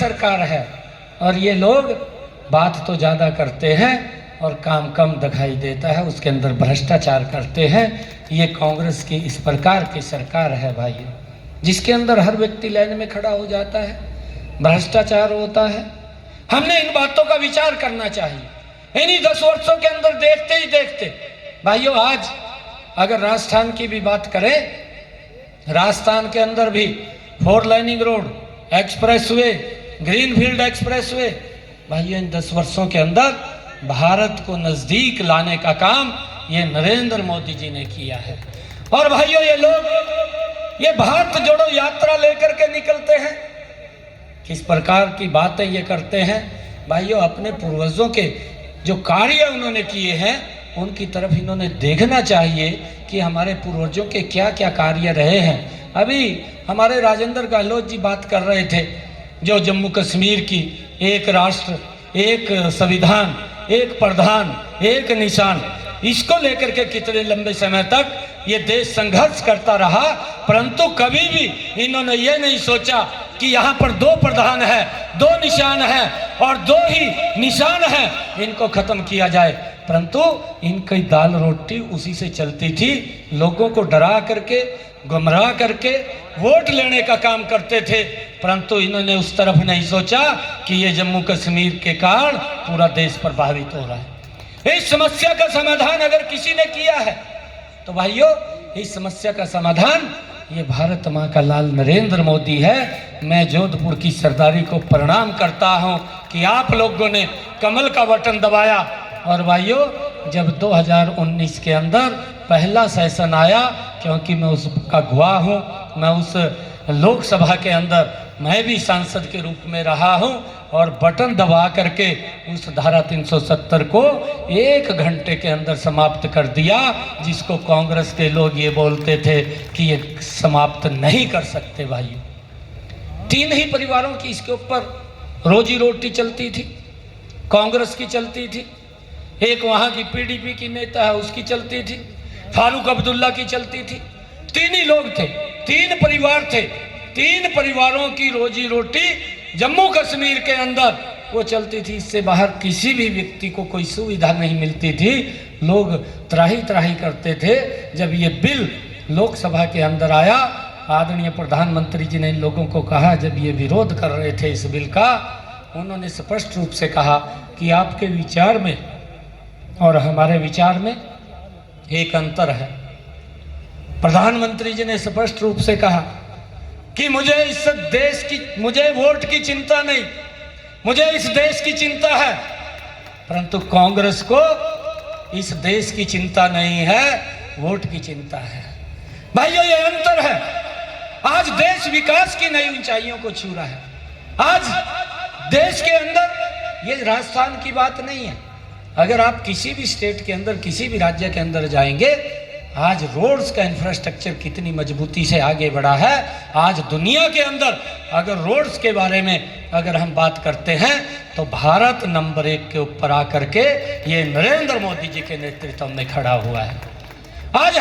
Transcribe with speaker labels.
Speaker 1: सरकार है और ये लोग बात तो ज़्यादा करते हैं और काम कम दिखाई देता है, उसके अंदर भ्रष्टाचार करते हैं। ये कांग्रेस की इस प्रकार की सरकार है भाई, जिसके अंदर हर व्यक्ति लाइन में खड़ा हो जाता है, भ्रष्टाचार होता है। हमने इन बातों का विचार करना चाहिए। इन्हीं 10 वर्षों के अंदर देखते ही देखते भाइयों, आज अगर राजस्थान की भी बात करें, राजस्थान के अंदर भी 4 lining road, expressway, greenfield expressway, भाइयों इन 10 वर्षों के अंदर भारत को नजदीक लाने का काम ये नरेंद्र मोदी जी ने किया है। और भाइयों ये लोग ये भारत जोड़ो यात्रा लेकर के निकलते हैं, किस प्रकार की बातें ये करते हैं भाइयों। अपने पूर्वजों के जो कार्य उन्होंने किए हैं उनकी तरफ इन्होंने देखना चाहिए कि हमारे पूर्वजों के क्या क्या कार्य रहे हैं। अभी हमारे राजेंद्र गहलोत जी बात कर रहे थे, जो जम्मू कश्मीर की एक राष्ट्र, एक संविधान, एक प्रधान, एक निशान, इसको लेकर के कितने लंबे समय तक ये देश संघर्ष करता रहा, परंतु कभी भी इन्होंने ये नहीं सोचा कि यहाँ पर 2 प्रधान है, 2 निशान है और 2 ही निशान है, इनको खत्म किया जाए। परंतु इनकी दाल रोटी उसी से चलती थी, लोगों को डरा करके, गुमराह करके वोट लेने का काम करते थे। परंतु इन्होंने उस तरफ नहीं सोचा कि ये जम्मू कश्मीर के कारण पूरा देश प्रभावित हो रहा है। इस समस्या का समाधान अगर किसी ने किया है तो भाइयों इस समस्या का समाधान ये भारत माँ का लाल नरेंद्र मोदी है। मैं जोधपुर की सरदारी को प्रणाम करता हूँ कि आप लोगों ने कमल का बटन दबाया। और भाइयों जब 2019 के अंदर पहला सेशन आया, क्योंकि मैं उसका गवाह हूँ, मैं उस लोकसभा के अंदर मैं भी सांसद के रूप में रहा हूं, और बटन दबा करके उस धारा 370 को 1 घंटे के अंदर समाप्त कर दिया, जिसको कांग्रेस के लोग ये बोलते थे कि ये समाप्त नहीं कर सकते। भाई 3 ही परिवारों की इसके ऊपर रोजी रोटी चलती थी, कांग्रेस की चलती थी, एक वहाँ की पीडीपी की नेता है उसकी चलती थी, फारूक अब्दुल्ला की चलती थी। 3 ही लोग थे, 3 परिवार थे, 3 परिवारों की रोजी रोटी जम्मू कश्मीर के अंदर वो चलती थी। इससे बाहर किसी भी व्यक्ति को कोई सुविधा नहीं मिलती थी। लोग त्राही त्राही करते थे। जब ये बिल लोकसभा के अंदर आया, आदरणीय प्रधानमंत्री जी ने इन लोगों को कहा, जब ये विरोध कर रहे थे इस बिल का, उन्होंने स्पष्ट रूप से कहा कि आपके विचार में और हमारे विचार में एक अंतर है। प्रधानमंत्री जी ने स्पष्ट रूप से कहा कि मुझे इस देश की, मुझे वोट की चिंता नहीं, मुझे इस देश की चिंता है, परंतु कांग्रेस को इस देश की चिंता नहीं है, वोट की चिंता है। भाइयों ये अंतर है। आज देश विकास की नई ऊंचाइयों को छू रहा है। आज देश के अंदर, ये राजस्थान की बात नहीं है, अगर आप किसी भी स्टेट के अंदर, किसी भी राज्य के अंदर जाएंगे, आज रोड्स का इंफ्रास्ट्रक्चर कितनी मजबूती से आगे बढ़ा है। आज दुनिया के अंदर अगर रोड्स के बारे में अगर हम बात करते हैं तो भारत नंबर 1 के ऊपर आकर के ये नरेंद्र मोदी जी के नेतृत्व में खड़ा हुआ है। आज